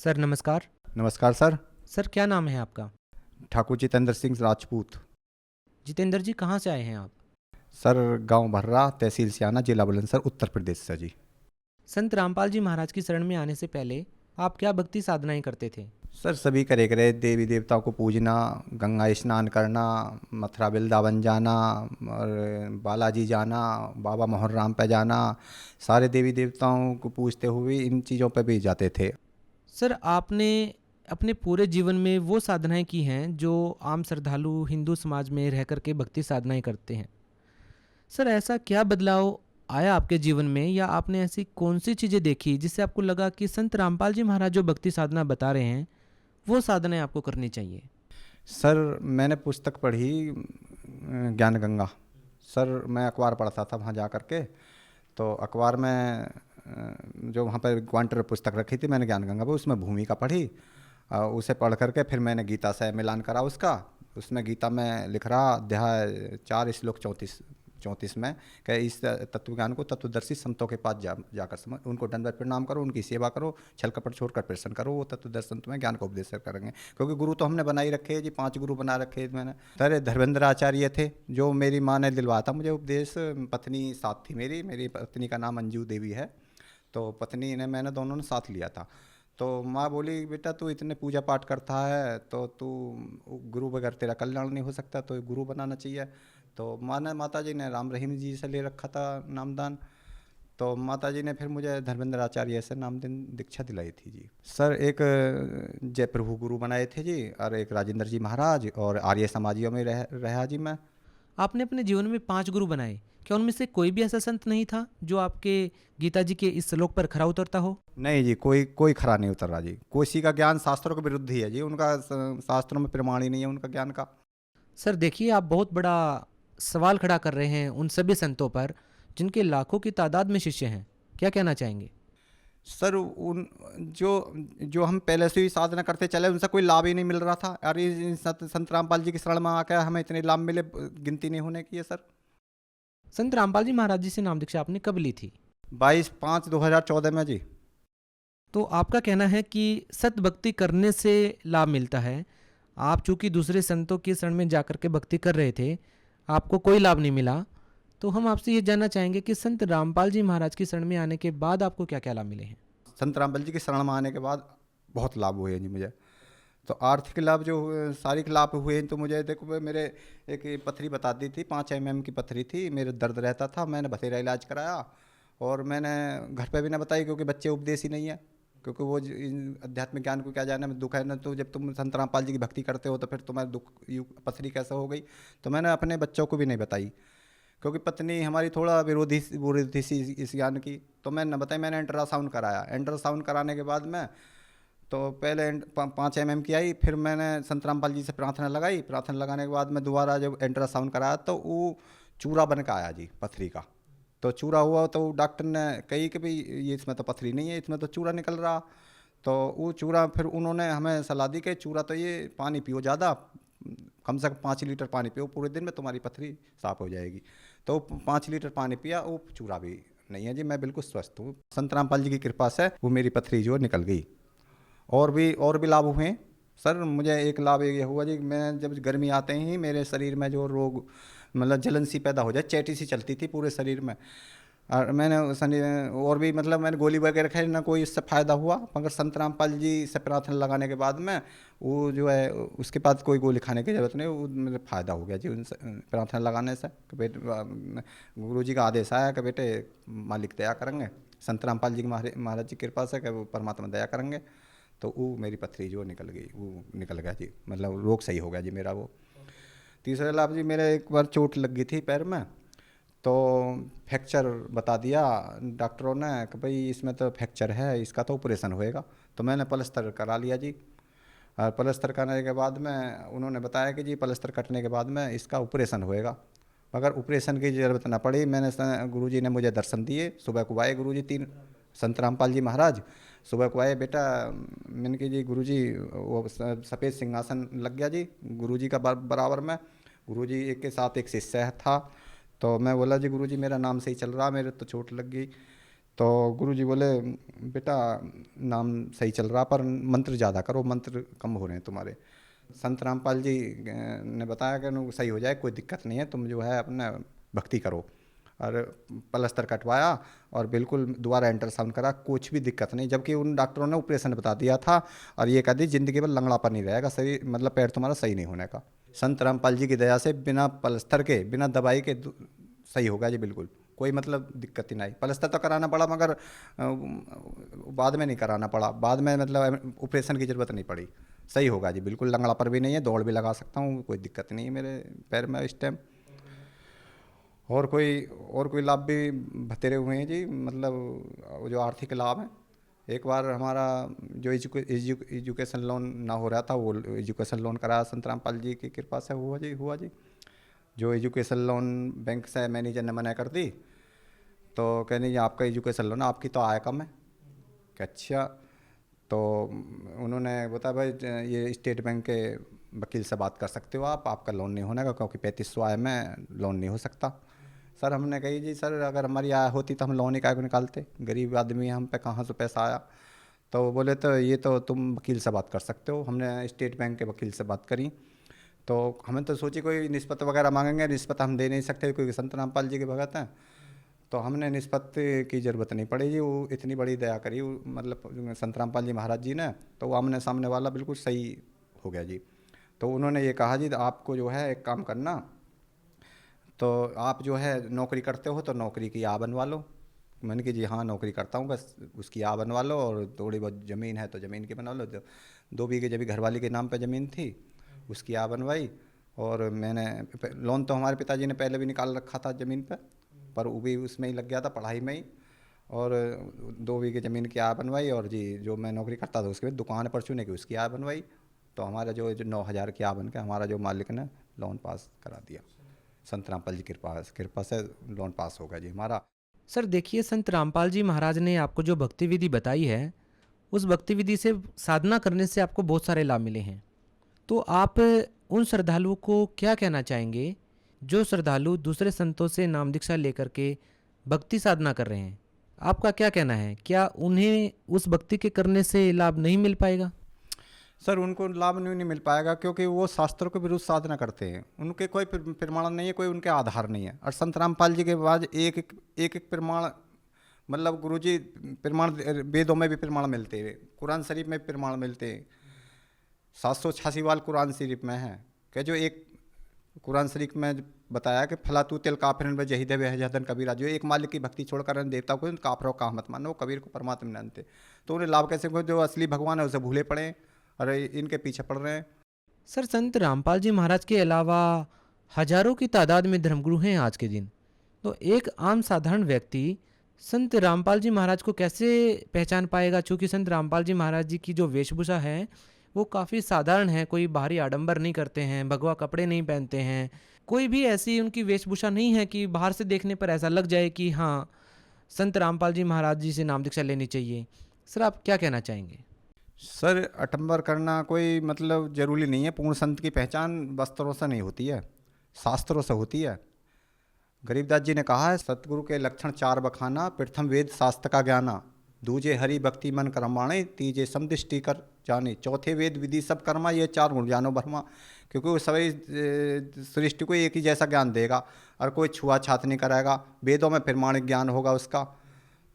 Sir नमस्कार। नमस्कार sir. Sir क्या नाम है आपका? ठाकुर जितेंद्र सिंह राजपूत। जितेंद्र जी कहाँ से आए हैं आप? सर गांव भर्रा, तहसील सियाना, जिला बुलंदशहर, उत्तर प्रदेश से जी। संत रामपाल जी महाराज की शरण में आने से पहले आप क्या भक्ति साधनाएं करते थे? सर सभी करे करे देवी देवताओं को पूजना, गंगा स्नान करना, मथुरा वृंदावन जाना और बालाजी जाना, बाबा मोहन राम पे जाना, सारे देवी देवताओं को पूजते हुए इन चीज़ों पे भी जाते थे। सर आपने अपने पूरे जीवन में वो साधनाएं की हैं जो आम श्रद्धालु हिंदू समाज में रह करके भक्ति साधनाएं करते हैं। सर ऐसा क्या बदलाव आया आपके जीवन में, या आपने ऐसी कौन सी चीज़ें देखी जिससे आपको लगा कि संत रामपाल जी महाराज जो भक्ति साधना बता रहे हैं वो साधनाएं आपको करनी चाहिए? सर मैंने पुस्तक पढ़ी ज्ञान गंगा। सर मैं अखबार पढ़ता था वहाँ जा कर के, तो अखबार में जो वहाँ पर क्वांटर पुस्तक रखी थी मैंने ज्ञान गंगा पे, उसमें भूमिका पढ़ी। उसे पढ़ करके फिर मैंने गीता से मिलान करा उसका। उसमें गीता में लिख रहा अध्याय 4 श्लोक 34 34 में कि इस तत्व ज्ञान को तत्वदर्शी संतों के पास जाकर समझ, उनको दंडवत प्रणाम करो, उनकी सेवा करो, छल कपट छोड़कर प्रसन्न करो, वो तत्वदर्शन तुम्हें ज्ञान का उपदेश करेंगे। क्योंकि गुरु तो हमने बनाई रखे हैं जी, 5 गुरु बना रखे हैं मैंने। सर धर्मेंद्र आचार्य थे जो मेरी माँ ने दिलवाया था मुझे उपदेश। पत्नी साथ थी मेरी पत्नी का नाम अंजू देवी है। तो पत्नी ने मैंने दोनों ने साथ लिया था। तो माँ बोली बेटा तू इतने पूजा पाठ करता है तो तू गुरु बगैर तेरा कल्याण नहीं हो सकता, तो गुरु बनाना चाहिए। तो माता जी ने राम रहीम जी से ले रखा था नामदान। तो माता जी ने फिर मुझे धर्मेंद्र आचार्य से नामदान दीक्षा दिलाई थी जी। सर एक जय प्रभु गुरु बनाए थे जी, और एक राजेंद्र जी महाराज, और आर्य समाजियों में रहा जी मैं। आपने अपने जीवन में 5 गुरु बनाए, क्या उनमें से कोई भी ऐसा संत नहीं था जो आपके गीता जी के इस श्लोक पर खरा उतरता हो? नहीं जी, कोई कोई खरा नहीं उतर रहा जी। कोसी का ज्ञान शास्त्रों के विरुद्ध ही है जी, उनका शास्त्रों में प्रमाण ही नहीं है उनका ज्ञान का। सर देखिए, आप बहुत बड़ा सवाल खड़ा कर रहे हैं उन सभी संतों पर जिनके लाखों की तादाद में शिष्य हैं। क्या कहना चाहेंगे? सर उन जो जो हम पहले से ही साधना करते चले उनसे कोई लाभ ही नहीं मिल रहा था। अरे संत रामपाल जी की शरण में आकर हमें इतने लाभ मिले, गिनती नहीं होने की है सर। संत रामपाल जी महाराज जी से नाम दीक्षा आपने कब ली थी? 22/5/2014 में जी। तो आपका कहना है कि सत भक्ति करने से लाभ मिलता है। आप चूंकि दूसरे संतों की शरण में जाकर के भक्ति कर रहे थे, आपको कोई लाभ नहीं मिला। तो हम आपसे ये जानना चाहेंगे कि संत रामपाल जी महाराज की शरण में आने के बाद आपको क्या क्या लाभ मिले हैं? संत रामपाल जी की शरण में आने के बाद बहुत लाभ हुए हैं जी मुझे। तो आर्थिक लाभ जो हुए, शारीरिक लाभ हुए हैं, तो मुझे देखो मेरे एक पथरी बता दी थी, 5 mm की पथरी थी, मेरे दर्द रहता था, मैंने बथेरा इलाज कराया। और मैंने घर पे भी ना बताई क्योंकि बच्चे उपदेश ही नहीं है, क्योंकि वो इन अध्यात्मिक ज्ञान को क्या जाने में दुख है ना। तो जब तुम संत रामपाल जी की भक्ति करते हो तो फिर तुम्हारा दुख पथरी कैसे हो गई। तो मैंने अपने बच्चों को भी नहीं बताई, क्योंकि पत्नी हमारी थोड़ा विरोधी सी इस ज्ञान की। तो मैंने न बताई, मैंने अल्ट्रासाउंड कराया। अल्ट्रासाउंड कराने के बाद में तो पहले 5 mm की आई, फिर मैंने संत रामपाल जी से प्रार्थना लगाई। प्रार्थना लगाने के बाद में दोबारा जब अल्ट्रासाउंड कराया तो वो चूरा बन के आया जी पथरी का। तो चूरा हुआ तो डॉक्टर ने कही कि भाई ये इसमें तो पथरी नहीं है, इसमें तो चूरा निकल रहा। तो वो चूरा फिर उन्होंने हमें सलाह दी कि चूरा तो ये पानी पियो ज़्यादा, कम से कम 5 लीटर पानी पियो पूरे दिन में, तुम्हारी पथरी साफ़ हो जाएगी। तो 5 लीटर पानी पिया, वो चूरा भी नहीं है जी, मैं बिल्कुल स्वस्थ हूँ। संत रामपाल जी की कृपा से वो मेरी पथरी जो निकल गई। और भी लाभ हुए सर। मुझे एक लाभ ये हुआ जी, मैं जब गर्मी आते ही मेरे शरीर में जो रोग मतलब जलन सी पैदा हो जाए, चैटी सी चलती थी पूरे शरीर में। और मैंने और भी मतलब मैंने गोली वगैरह खाई ना, कोई इससे फ़ायदा हुआ। मगर संत रामपाल जी से प्रार्थना लगाने के बाद में वो जो है उसके बाद कोई गोली खाने की ज़रूरत नहीं, वो मेरे फ़ायदा हो गया जी उनसे प्रार्थना लगाने से। कि बेटे गुरु जी का आदेश आया कि बेटे मालिक दया करेंगे, संत रामपाल जी की महाराज जी की कृपा से कि वो परमात्मा दया करेंगे। तो वो मेरी पथरी जो निकल गई, वो निकल गया जी, मतलब रोग सही हो गया जी मेरा वो। तीसरा लाभ जी, मेरे एक बार चोट लग गई थी पैर में, तो फ्रैक्चर बता दिया डॉक्टरों ने कि भाई इसमें तो फ्रैक्चर है, इसका तो ऑपरेशन होएगा। तो मैंने प्लास्टर करा लिया जी। और प्लास्टर करने के बाद में उन्होंने बताया कि जी प्लास्टर कटने के बाद में इसका ऑपरेशन होएगा, मगर ऑपरेशन की ज़रूरत ना पड़ी। गुरुजी ने मुझे दर्शन दिए, सुबह को आए गुरुजी 3 संत रामपाल जी महाराज सुबह को आए। बेटा मैंने कहा जी गुरुजी वो सफ़ेद सिंहासन लग गया जी गुरुजी का बराबर में। गुरुजी एक के साथ एक शिष्य था। तो मैं बोला जी गुरुजी मेरा नाम सही चल रहा, मेरे तो चोट लग गई। तो गुरुजी बोले, बेटा नाम सही चल रहा पर मंत्र ज़्यादा करो, मंत्र कम हो रहे हैं तुम्हारे। संत रामपाल जी ने बताया कि नु सही हो जाए, कोई दिक्कत नहीं है, तुम जो है अपना भक्ति करो। और प्लस्तर कटवाया और बिल्कुल दोबारा अल्ट्रासाउंड करा, कुछ भी दिक्कत नहीं, जबकि उन डॉक्टरों ने ऑपरेशन बता दिया था और ये कह दी ज़िंदगी भर लंगड़ापन नहीं रहेगा, सही मतलब पैर तुम्हारा सही नहीं होने का। संत रामपाल जी की दया से बिना प्लस्तर के, बिना दवाई के सही होगा जी, बिल्कुल कोई मतलब दिक्कत ही नहीं। प्लस्तर तो कराना पड़ा मगर बाद में नहीं कराना पड़ा, बाद में मतलब ऑपरेशन की ज़रूरत नहीं पड़ी, सही होगा जी बिल्कुल। लंगड़ापन भी नहीं है, दौड़ भी लगा सकता हूँ, कोई दिक्कत नहीं है मेरे पैर में इस टाइम। और कोई लाभ भी बतेरे हुए हैं जी, मतलब वो जो आर्थिक लाभ हैं। एक बार हमारा जो एजुकेशन लोन ना हो रहा था, वो एजुकेशन लोन कराया संत रामपाल जी की कृपा से हुआ जी। जो एजुकेशन लोन बैंक से मैनेजर ने मना कर दी, तो कहने जी आपका एजुकेशन लोन, आपकी तो आय कम है। कि अच्छा, तो उन्होंने बताया भाई ये स्टेट बैंक के वकील से बात कर सकते हो आप, आपका लोन नहीं होने का, क्योंकि 3500 आय में लोन नहीं हो सकता। सर हमने कही जी सर अगर हमारी आय होती तो हम लोन ही काहे को निकालते, गरीब आदमी हैं, हम पे कहाँ से पैसा आया। तो वो बोले तो ये तो तुम वकील से बात कर सकते हो। हमने स्टेट बैंक के वकील से बात करी, तो हमें तो सोची कोई निस्बत वगैरह मांगेंगे, निस्बत हम दे नहीं सकते, क्योंकि संत रामपाल जी के भगत हैं। तो हमने निस्बत की ज़रूरत नहीं पड़ी जी, वो इतनी बड़ी दया करी मतलब संत रामपाल जी महाराज जी ने, तो वो आमने सामने वाला बिल्कुल सही हो गया जी। तो उन्होंने ये कहा जी आपको जो है एक काम करना, तो आप जो है नौकरी करते हो तो नौकरी की आ बनवा लो। मैंने कि जी हाँ नौकरी करता हूँ, बस उसकी आ बनवा लो, और थोड़ी बहुत ज़मीन है तो ज़मीन की बनवा लो। 2 बीघे जब घरवाली के नाम पे ज़मीन थी, उसकी आ बनवाई। और मैंने लोन तो हमारे पिताजी ने पहले भी निकाल रखा था ज़मीन पर वो भी उसमें ही लग गया था, पढ़ाई में ही। और 2 बीघे ज़मीन की आ बनवाई, और जी जो मैं नौकरी करता था उसके बाद दुकान पर चुने की उसकी आ बनवाई। तो हमारा जो 9,000 की आ बन के हमारा जो मालिक ने लोन पास करा दिया। संत रामपाल जी कृपा से लोन पास होगा जी हमारा। सर देखिए, संत रामपाल जी महाराज ने आपको जो भक्ति विधि बताई है, उस भक्ति विधि से साधना करने से आपको बहुत सारे लाभ मिले हैं। तो आप उन श्रद्धालुओं को क्या कहना चाहेंगे जो श्रद्धालु दूसरे संतों से नाम दीक्षा लेकर के भक्ति साधना कर रहे हैं? आपका क्या कहना है, क्या उन्हें उस भक्ति के करने से लाभ नहीं मिल पाएगा? सर उनको लाभ नहीं मिल पाएगा, क्योंकि वो शास्त्रों के विरुद्ध साधना करते हैं, उनके कोई प्रमाण नहीं है, कोई उनके आधार नहीं है। और संत रामपाल जी के बाद एक प्रमाण, मतलब गुरुजी प्रमाण वेदों में भी प्रमाण मिलते हैं, कुरान शरीफ में भी प्रमाण मिलते हैं। 786 वाल कुरान शरीफ में है कि जो एक कुरान शरीफ में बताया कि फलातू तेल काफिरन व जहीद हजदन कबीरा, जो एक मालिक की भक्ति छोड़कर अन्य देवता को काफरों का मत मानो, वो कबीर को परमात्मा मानते। तो उन्हें लाभ कैसे हो, जो असली भगवान है उसे भूले पड़े और इनके पीछे पड़ रहे हैं। सर संत रामपाल जी महाराज के अलावा हजारों की तादाद में धर्मगुरु हैं आज के दिन। तो एक आम साधारण व्यक्ति संत रामपाल जी महाराज को कैसे पहचान पाएगा? चूँकि संत रामपाल जी महाराज जी की जो वेशभूषा है वो काफ़ी साधारण है, कोई बाहरी आडंबर नहीं करते हैं, भगवा कपड़े नहीं पहनते हैं, कोई भी ऐसी उनकी वेशभूषा नहीं है कि बाहर से देखने पर ऐसा लग जाए कि हाँ, संत रामपाल जी महाराज जी से नाम दीक्षा लेनी चाहिए। सर आप क्या कहना चाहेंगे? सर अटंबर करना कोई मतलब जरूरी नहीं है। पूर्ण संत की पहचान वस्त्रों से नहीं होती है, शास्त्रों से होती है। गरीबदास जी ने कहा है सतगुरु के लक्षण 4 बखाना, प्रथम वेद शास्त्र का ज्ञाना, दूजे हरि भक्ति मन कर्माणे, तीजे समदृष्टि कर जाने, चौथे वेद विधि सब कर्मा, ये 4 गुण जानो भरमा। क्योंकि वो सभी सृष्टि को एक ही जैसा ज्ञान देगा और कोई छुआछात नहीं कराएगा, वेदों में प्रमाणिक ज्ञान होगा उसका।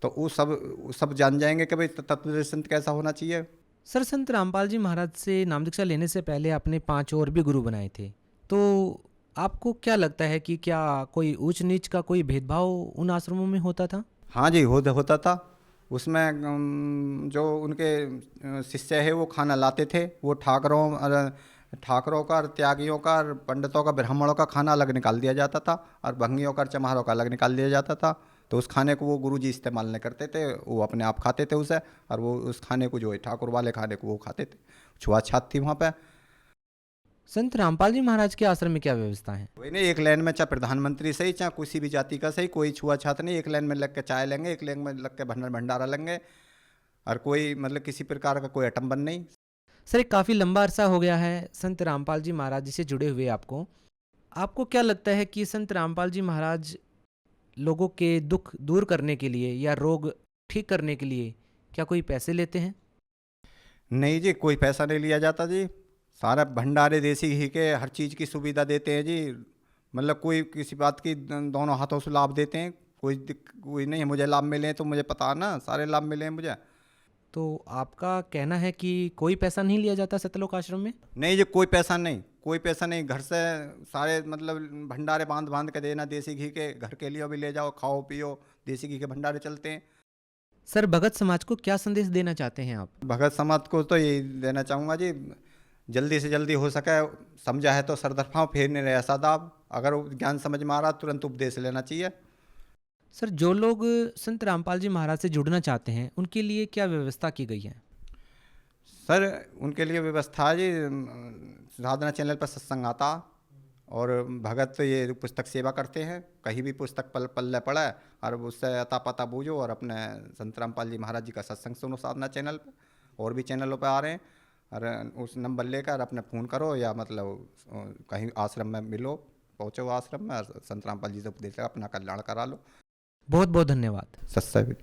तो वो सब जान जाएंगे कि भाई तत्वदर्शी संत कैसा होना चाहिए। सर संत रामपाल जी महाराज से नाम दीक्षा लेने से पहले आपने 5 और भी गुरु बनाए थे, तो आपको क्या लगता है कि क्या कोई ऊंच नीच का कोई भेदभाव उन आश्रमों में होता था? हाँ जी होता था। उसमें जो उनके शिष्य है वो खाना लाते थे, वो ठाकरों का और त्यागियों का और पंडितों का ब्राह्मणों का खाना अलग निकाल दिया जाता था, और भंगियों का और चमारों का अलग निकाल दिया जाता था। तो उस खाने को वो गुरुजी इस्तेमाल नहीं करते थे, वो अपने आप खाते थे उसे, और वो उस खाने को जो है ठाकुर वाले खाने को वो खाते थे। छुआछात थी वहाँ पे। संत रामपाल जी महाराज के आश्रम में क्या व्यवस्था है? कोई नहीं, एक लाइन में चाहे प्रधानमंत्री सही चाहे किसी भी जाति का सही, कोई छुआछात नहीं। एक लाइन में लग के चाय लेंगे, एक लाइन में लग के भंडारा लेंगे, और कोई मतलब किसी प्रकार का कोई अटंबन नहीं। सर एक काफ़ी लंबा अरसा हो गया है संत रामपाल जी महाराज जी से जुड़े हुए आपको। आपको क्या लगता है कि संत रामपाल जी महाराज लोगों के दुख दूर करने के लिए या रोग ठीक करने के लिए क्या कोई पैसे लेते हैं? नहीं जी, कोई पैसा नहीं लिया जाता जी। सारा भंडारे देसी घी के हर चीज़ की सुविधा देते हैं जी। मतलब कोई किसी बात की दोनों हाथों से लाभ देते हैं। कोई नहीं है, मुझे लाभ मिले हैं तो मुझे पता है ना, सारे लाभ मिले हैं मुझे। तो आपका कहना है कि कोई पैसा नहीं लिया जाता सतलोक आश्रम में? नहीं जी, कोई पैसा नहीं, कोई पैसा नहीं। घर से सारे मतलब भंडारे बांध बांध के देना देसी घी के, घर के लिए भी ले जाओ, खाओ पियो, देसी घी के भंडारे चलते हैं। सर, भगत समाज को क्या संदेश देना चाहते हैं आप? भगत समाज को तो यही देना चाहूँगा जी, जल्दी से जल्दी हो सके, समझा है तो सरदरफा फेरने रहे सादाब। अगर वो ज्ञान समझ में आ रहा तुरंत उपदेश लेना चाहिए। सर, जो लोग संत रामपाल जी महाराज से जुड़ना चाहते हैं उनके लिए क्या व्यवस्था की गई है? सर, उनके लिए व्यवस्था है जी, साधना चैनल पर सत्संग आता, और भगत ये पुस्तक सेवा करते हैं। कहीं भी पुस्तक पल्ले पड़ा है और उससे अता पता बूझो और अपने संत रामपाल जी महाराज जी का सत्संग सुनो साधना चैनल पर। और भी चैनलों पर आ रहे हैं, और उस नंबर लेकर अपने फ़ोन करो, या मतलब कहीं आश्रम में मिलो, पहुँचो आश्रम में, और संत रामपाल जी से उपदेश अपना कल्याण करा लो। बहुत बहुत धन्यवाद। सत्संग।